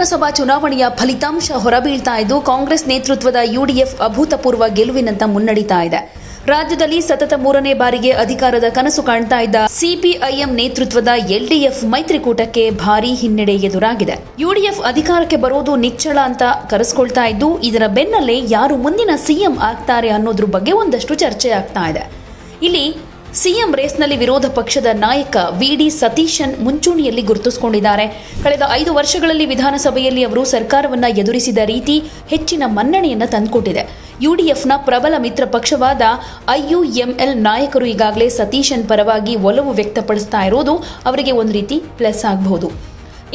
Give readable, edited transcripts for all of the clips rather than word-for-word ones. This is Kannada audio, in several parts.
ವಿಧಾನಸಭಾ ಚುನಾವಣೆಯ ಫಲಿತಾಂಶ ಹೊರಬೀಳ್ತಾ ಇದ್ದು ಕಾಂಗ್ರೆಸ್ ನೇತೃತ್ವದ ಯುಡಿಎಫ್ ಅಭೂತಪೂರ್ವ ಗೆಲುವಿನಂತ ಮುನ್ನಡೀತಾ ಇದೆ. ರಾಜ್ಯದಲ್ಲಿ ಸತತ 3ನೇ ಬಾರಿಗೆ ಅಧಿಕಾರದ ಕನಸು ಕಾಣ್ತಾ ಇದ್ದ ಸಿಪಿಐಎಂ ನೇತೃತ್ವದ ಎಲ್ಡಿಎಫ್ ಮೈತ್ರಿಕೂಟಕ್ಕೆ ಭಾರೀ ಹಿನ್ನಡೆ ಎದುರಾಗಿದೆ. ಯುಡಿಎಫ್ ಅಧಿಕಾರಕ್ಕೆ ಬರೋದು ನಿಚ್ಚಳ ಅಂತ ಕರೆಸ್ಕೊಳ್ತಾ ಇದ್ದು ಇದರ ಬೆನ್ನಲ್ಲೇ ಯಾರು ಮುಂದಿನ ಸಿಎಂ ಆಗ್ತಾರೆ ಅನ್ನೋದ್ರ ಬಗ್ಗೆ ಒಂದಷ್ಟು ಚರ್ಚೆ ಆಗ್ತಾ ಇದೆ. ಇಲ್ಲಿ ಸಿಎಂ ರೇಸ್ನಲ್ಲಿ ವಿರೋಧ ಪಕ್ಷದ ನಾಯಕ ವಿಡಿ ಸತೀಶನ್ ಮುಂಚೂಣಿಯಲ್ಲಿ ಗುರುತಿಸಿಕೊಂಡಿದ್ದಾರೆ. ಕಳೆದ 5 ವರ್ಷಗಳಲ್ಲಿ ವಿಧಾನಸಭೆಯಲ್ಲಿ ಅವರು ಸರ್ಕಾರವನ್ನ ಎದುರಿಸಿದ ರೀತಿ ಹೆಚ್ಚಿನ ಮನ್ನಣೆಯನ್ನ ತಂದುಕೊಟ್ಟಿದೆ. ಯುಡಿಎಫ್ನ ಪ್ರಬಲ ಮಿತ್ರ ಪಕ್ಷವಾದ ಐಯುಎಂಎಲ್ ನಾಯಕರು ಈಗಾಗಲೇ ಸತೀಶನ್ ಪರವಾಗಿ ಒಲವು ವ್ಯಕ್ತಪಡಿಸ್ತಾ ಇರೋದು ಅವರಿಗೆ ಒಂದು ರೀತಿ ಪ್ಲಸ್ ಆಗಬಹುದು.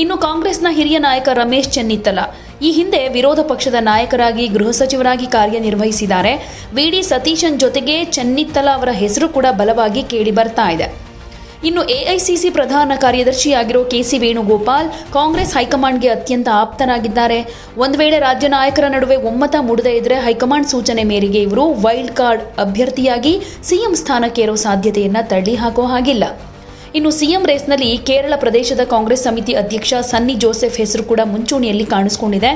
ಇನ್ನು ಕಾಂಗ್ರೆಸ್ನ ಹಿರಿಯ ನಾಯಕ ರಮೇಶ್ ಚೆನ್ನಿತ್ತಲ ಈ ಹಿಂದೆ ವಿರೋಧ ಪಕ್ಷದ ನಾಯಕರಾಗಿ ಗೃಹ ಸಚಿವರಾಗಿ ಕಾರ್ಯನಿರ್ವಹಿಸಿದ್ದಾರೆ. ವಿಡಿ ಸತೀಶನ್ ಜೊತೆಗೆ ಚೆನ್ನಿತ್ತಲ ಅವರ ಹೆಸರು ಕೂಡ ಬಲವಾಗಿ ಕೇಳಿ ಬರ್ತಾ ಇದೆ. ಇನ್ನು ಎಐಸಿಸಿ ಪ್ರಧಾನ ಕಾರ್ಯದರ್ಶಿಯಾಗಿರೋ ಕೆಸಿ ವೇಣುಗೋಪಾಲ್ ಕಾಂಗ್ರೆಸ್ ಹೈಕಮಾಂಡ್ಗೆ ಅತ್ಯಂತ ಆಪ್ತರಾಗಿದ್ದಾರೆ. ಒಂದು ವೇಳೆ ರಾಜ್ಯ ನಾಯಕರ ನಡುವೆ ಒಮ್ಮತ ಮೂಡದೇ ಇದ್ರೆ ಹೈಕಮಾಂಡ್ ಸೂಚನೆ ಮೇರೆಗೆ ಇವರು ವೈಲ್ಡ್ ಕಾರ್ಡ್ ಅಭ್ಯರ್ಥಿಯಾಗಿ ಸಿಎಂ ಸ್ಥಾನಕ್ಕೇರೋ ಸಾಧ್ಯತೆಯನ್ನ ತಳ್ಳಿ ಹಾಕೋ ಹಾಗಿಲ್ಲ. ಇನ್ನು ಸಿಎಂ ರೇಸ್ನಲ್ಲಿ ಕೇರಳ ಪ್ರದೇಶದ ಕಾಂಗ್ರೆಸ್ ಸಮಿತಿ ಅಧ್ಯಕ್ಷ ಸನ್ನಿ ಜೋಸೆಫ್ ಹೆಸರು ಕೂಡ ಮುಂಚೂಣಿಯಲ್ಲಿ ಕಾಣಿಸಿಕೊಂಡಿದೆ.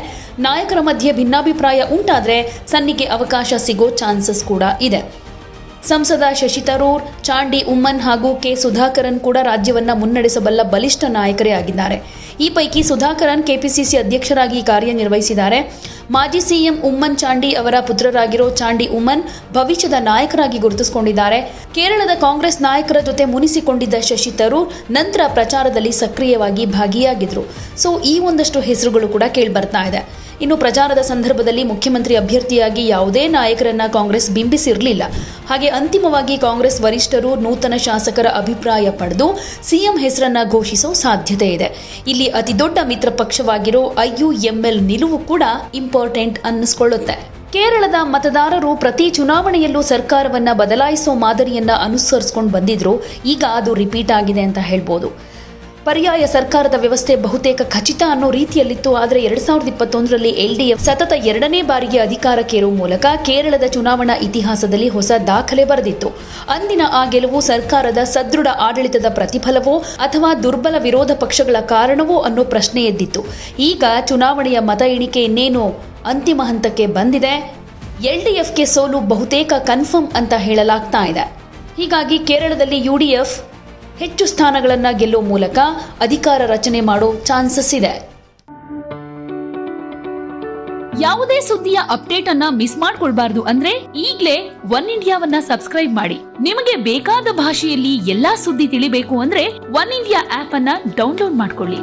ನಾಯಕರ ಮಧ್ಯೆ ಭಿನ್ನಾಭಿಪ್ರಾಯ ಉಂಟಾದರೆ ಸನ್ನಿಗೆ ಅವಕಾಶ ಸಿಗೋ ಚಾನ್ಸಸ್ ಕೂಡ ಇದೆ. ಸಂಸದ ಶಶಿ ತರೂರ್, ಚಾಂಡಿ ಉಮ್ಮನ್ ಹಾಗೂ ಕೆ ಸುಧಾಕರನ್ ಕೂಡ ರಾಜ್ಯವನ್ನ ಮುನ್ನಡೆಸಬಲ್ಲ ಬಲಿಷ್ಠ ನಾಯಕರೇ ಆಗಿದ್ದಾರೆ. ಈ ಪೈಕಿ ಸುಧಾಕರನ್ ಕೆಪಿಸಿಸಿ ಅಧ್ಯಕ್ಷರಾಗಿ ಕಾರ್ಯನಿರ್ವಹಿಸಿದ್ದಾರೆ. ಮಾಜಿ ಸಿಎಂ ಉಮ್ಮನ್ ಚಾಂಡಿ ಅವರ ಪುತ್ರರಾಗಿರೋ ಚಾಂಡಿ ಉಮ್ಮನ್ ಭವಿಷ್ಯದ ನಾಯಕರಾಗಿ ಗುರುತಿಸಿಕೊಂಡಿದ್ದಾರೆ. ಕೇರಳದ ಕಾಂಗ್ರೆಸ್ ನಾಯಕರ ಜೊತೆ ಮುನಿಸಿಕೊಂಡಿದ್ದ ಶಶಿ ತರೂರ್ ನಂತರ ಪ್ರಚಾರದಲ್ಲಿ ಸಕ್ರಿಯವಾಗಿ ಭಾಗಿಯಾಗಿದ್ರು. ಸೊ ಈ ಒಂದಷ್ಟು ಹೆಸರುಗಳು ಕೂಡ ಕೇಳಿಬರ್ತಾ ಇದೆ. ಇನ್ನು ಪ್ರಚಾರದ ಸಂದರ್ಭದಲ್ಲಿ ಮುಖ್ಯಮಂತ್ರಿ ಅಭ್ಯರ್ಥಿಯಾಗಿ ಯಾವುದೇ ನಾಯಕರನ್ನ ಕಾಂಗ್ರೆಸ್ ಬಿಂಬಿಸಿರಲಿಲ್ಲ. ಹಾಗೆ ಅಂತಿಮವಾಗಿ ಕಾಂಗ್ರೆಸ್ ವರಿಷ್ಠರು ನೂತನ ಶಾಸಕರ ಅಭಿಪ್ರಾಯ ಪಡೆದು ಸಿಎಂ ಹೆಸರನ್ನ ಘೋಷಿಸೋ ಸಾಧ್ಯತೆ ಇದೆ. ಇಲ್ಲಿ ಅತಿ ದೊಡ್ಡ ಮಿತ್ರ ಪಕ್ಷವಾಗಿರೋ ಐಯುಎಂಎಲ್ ನಿಲುವು ಕೂಡ ಇಂಪಾರ್ಟೆಂಟ್ ಅನ್ನಿಸ್ಕೊಳ್ಳುತ್ತೆ. ಕೇರಳದ ಮತದಾರರು ಪ್ರತಿ ಚುನಾವಣೆಯಲ್ಲೂ ಸರ್ಕಾರವನ್ನ ಬದಲಾಯಿಸೋ ಮಾದರಿಯನ್ನ ಅನುಸರಿಸಿಕೊಂಡು ಬಂದಿದ್ರು. ಈಗ ಅದು ರಿಪೀಟ್ ಆಗಿದೆ ಅಂತ ಹೇಳ್ಬೋದು. ಪರ್ಯಾಯ ಸರ್ಕಾರದ ವ್ಯವಸ್ಥೆ ಬಹುತೇಕ ಖಚಿತ ಅನ್ನೋ ರೀತಿಯಲ್ಲಿತ್ತು. ಆದರೆ 2021ರಲ್ಲಿ ಎಲ್ಡಿಎಫ್ ಸತತ 2ನೇ ಬಾರಿಗೆ ಅಧಿಕಾರಕ್ಕೇರುವ ಮೂಲಕ ಕೇರಳದ ಚುನಾವಣಾ ಇತಿಹಾಸದಲ್ಲಿ ಹೊಸ ದಾಖಲೆ ಬರೆದಿತ್ತು. ಅಂದಿನ ಆ ಗೆಲುವು ಸರ್ಕಾರದ ಸದೃಢ ಆಡಳಿತದ ಪ್ರತಿಫಲವೋ ಅಥವಾ ದುರ್ಬಲ ವಿರೋಧ ಪಕ್ಷಗಳ ಕಾರಣವೋ ಅನ್ನೋ ಪ್ರಶ್ನೆ ಎದ್ದಿತ್ತು. ಈಗ ಚುನಾವಣೆಯ ಮತ ಎಣಿಕೆ ಇನ್ನೇನು ಅಂತಿಮ ಹಂತಕ್ಕೆ ಬಂದಿದೆ. ಎಲ್ಡಿಎಫ್ಗೆ ಸೋಲು ಬಹುತೇಕ ಕನ್ಫರ್ಮ್ ಅಂತ ಹೇಳಲಾಗ್ತಾ ಇದೆ. ಹೀಗಾಗಿ ಕೇರಳದಲ್ಲಿ ಯುಡಿಎಫ್ ಹೆಚ್ಚು ಸ್ಥಾನಗಳನ್ನು ಗೆಲ್ಲುವ ಮೂಲಕ ಅಧಿಕಾರ ರಚನೆ ಮಾಡೋ ಚಾನ್ಸಸ್ ಇದೆ. ಯಾವುದೇ ಸುದ್ದಿಯ ಅಪ್ಡೇಟ್ ಅನ್ನ ಮಿಸ್ ಮಾಡ್ಕೊಳ್ಬಾರ್ದು ಅಂದ್ರೆ ಈಗ್ಲೇ ಒನ್ ಇಂಡಿಯಾವನ್ನ ಸಬ್ಸ್ಕ್ರೈಬ್ ಮಾಡಿ. ನಿಮಗೆ ಬೇಕಾದ ಭಾಷೆಯಲ್ಲಿ ಎಲ್ಲಾ ಸುದ್ದಿ ತಿಳಿಬೇಕು ಅಂದ್ರೆ ಒನ್ ಇಂಡಿಯಾ ಆಪ್ ಅನ್ನ ಡೌನ್ಲೋಡ್ ಮಾಡ್ಕೊಳ್ಳಿ.